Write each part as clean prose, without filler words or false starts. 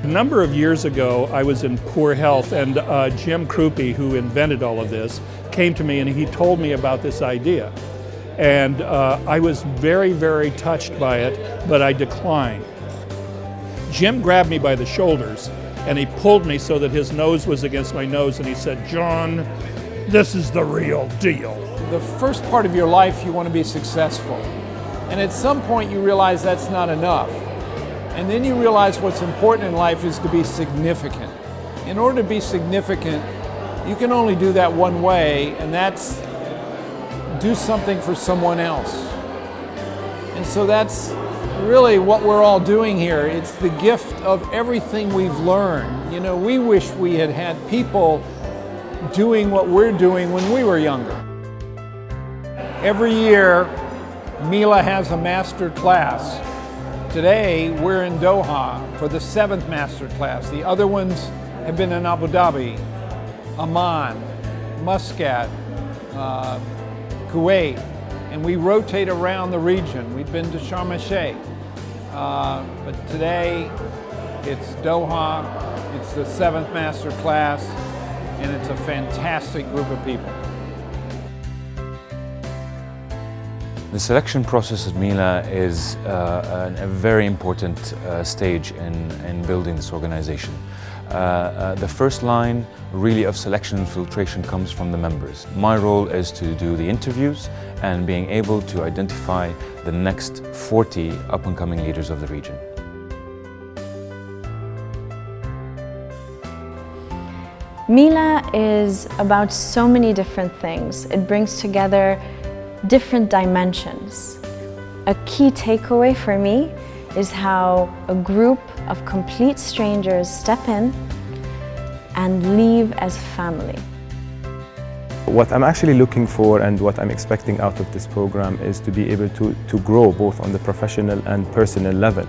number of years ago, I was in poor health, and Jim Krupe, who invented all of this, came to me and he told me about this idea. And I was very, very touched by it, but I declined. Jim grabbed me by the shoulders and he pulled me so that his nose was against my nose, and he said, "John, this is the real deal." The first part of your life, you want to be successful. And at some point you realize that's not enough. And then you realize what's important in life is to be significant. In order to be significant, you can only do that one way, and that's do something for someone else. And so that's really what we're all doing here. It's the gift of everything we've learned. You know, we wish we had had people doing what we're doing when we were younger. Every year, MELA has a master class. Today, we're in Doha for the 7th master class. The other ones have been in Abu Dhabi, Amman, Muscat, Kuwait, and we rotate around the region. We've been to Sharm el-Sheikh, but today it's Doha, it's the 7th master class, and it's a fantastic group of people. The selection process at MELA is a very important stage in building this organization. The first line really of selection and filtration comes from the members. My role is to do the interviews and being able to identify the next 40 up-and-coming leaders of the region. MELA is about so many different things. It brings together different dimensions. A key takeaway for me is how a group of complete strangers step in and leave as family. What I'm actually looking for and what I'm expecting out of this program is to be able to grow both on the professional and personal level.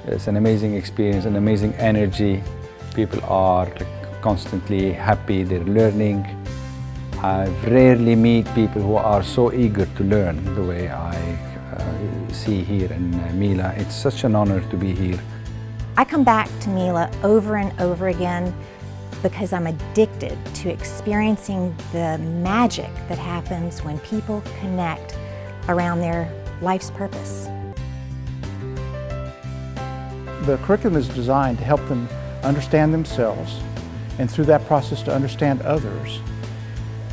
It's an amazing experience, an amazing energy. People are constantly happy, they're learning. I rarely meet people who are so eager to learn the way I see here in MELA. It's such an honor to be here. I come back to MELA over and over again because I'm addicted to experiencing the magic that happens when people connect around their life's purpose. The curriculum is designed to help them understand themselves, and through that process to understand others.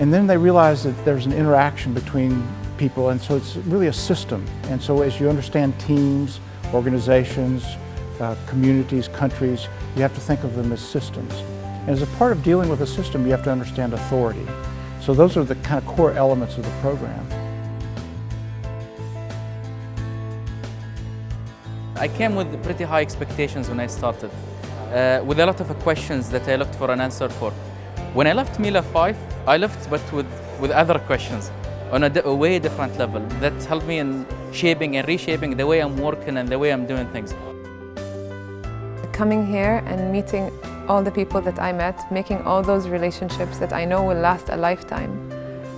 And then they realize that there's an interaction between people, and so it's really a system. And so as you understand teams, organizations, communities, countries, you have to think of them as systems. And as a part of dealing with a system, you have to understand authority. So those are the kind of core elements of the program. I came with pretty high expectations when I started, with a lot of questions that I looked for an answer for. When I left MELA 5, I left but with other questions on a way different level that helped me in shaping and reshaping the way I'm working and the way I'm doing things. Coming here and meeting all the people that I met, making all those relationships that I know will last a lifetime,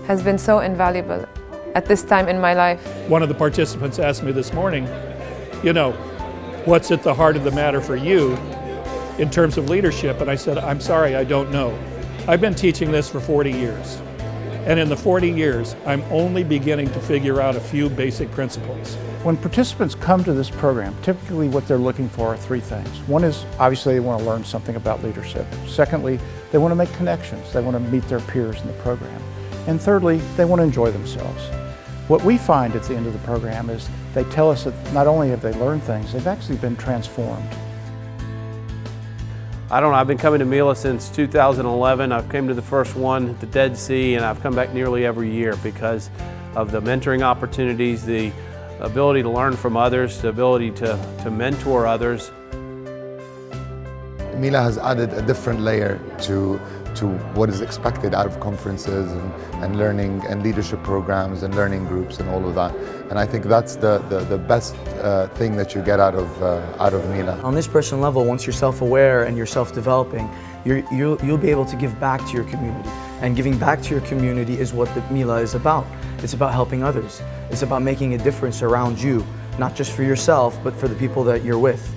has been so invaluable at this time in my life. One of the participants asked me this morning, you know, what's at the heart of the matter for you in terms of leadership? And I said, I'm sorry, I don't know. I've been teaching this for 40 years. And in the 40 years, I'm only beginning to figure out a few basic principles. When participants come to this program, typically what they're looking for are three things. One is, obviously, they want to learn something about leadership. Secondly, they want to make connections. They want to meet their peers in the program. And thirdly, they want to enjoy themselves. What we find at the end of the program is they tell us that not only have they learned things, they've actually been transformed. I don't know, I've been coming to MELA since 2011. I've come to the first one at the Dead Sea, and I've come back nearly every year because of the mentoring opportunities, the ability to learn from others, the ability to mentor others. MELA has added a different layer to what is expected out of conferences and learning and leadership programs and learning groups and all of that. And I think that's the best thing that you get out of MELA. On this personal level, once you're self-aware and you're self-developing, you'll be able to give back to your community. And giving back to your community is what the MELA is about. It's about helping others. It's about making a difference around you. not just for yourself, but for the people that you're with.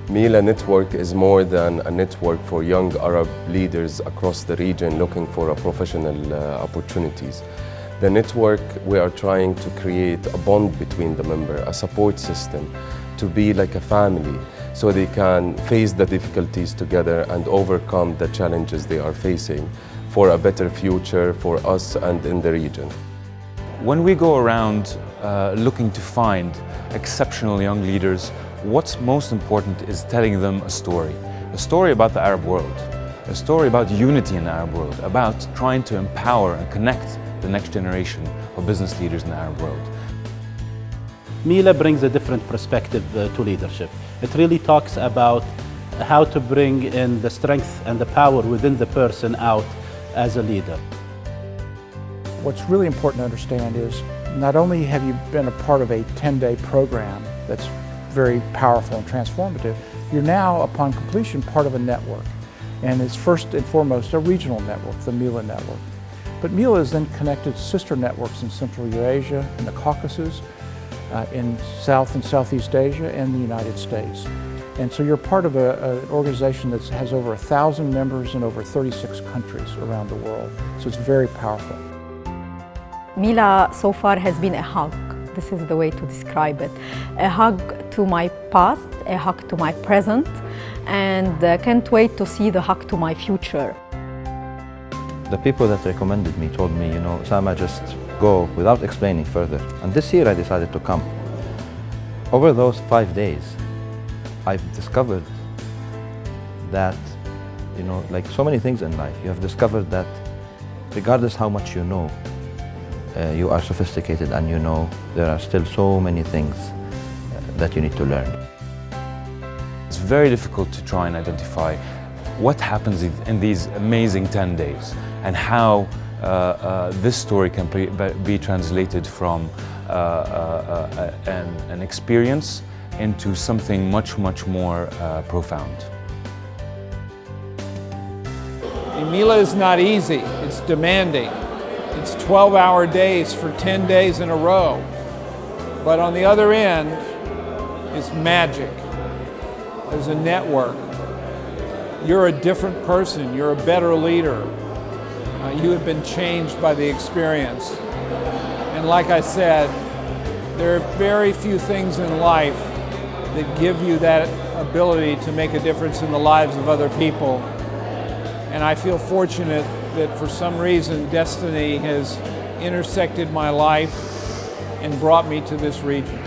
MELA Network is more than a network for young Arab leaders across the region looking for professional opportunities. The network, we are trying to create a bond between the members, a support system, to be like a family, so they can face the difficulties together and overcome the challenges they are facing for a better future for us and in the region. When we go around looking to find exceptional young leaders, what's most important is telling them a story about the Arab world, a story about unity in the Arab world, about trying to empower and connect the next generation of business leaders in the Arab world. MELA brings a different perspective to leadership. It really talks about how to bring in the strength and the power within the person out as a leader. What's really important to understand is not only have you been a part of a 10-day program that's very powerful and transformative, you're now, upon completion, part of a network. And it's first and foremost a regional network, the MELA network. But MELA is then connected to sister networks in Central Eurasia, in the Caucasus, in South and Southeast Asia, and the United States. And so you're part of an organization that has over 1,000 members in over 36 countries around the world. So it's very powerful. MELA so far has been a hug. This is the way to describe it. A hug to my past, a hug to my present, and can't wait to see the hug to my future. The people that recommended me told me, Osama, just go without explaining further. And this year I decided to come. Over those 5 days, I've discovered that, like so many things in life, you have discovered that regardless how much you know, you are sophisticated and there are still so many things that you need to learn. It's very difficult to try and identify what happens in these amazing 10 days and how this story can be translated from an experience into something much, much more profound. MELA is not easy, it's demanding. It's 12-hour days for 10 days in a row. But on the other end is magic. There's a network. You're a different person. You're a better leader. You have been changed by the experience. And like I said, there are very few things in life that give you that ability to make a difference in the lives of other people. And I feel fortunate that for some reason destiny has intersected my life and brought me to this region.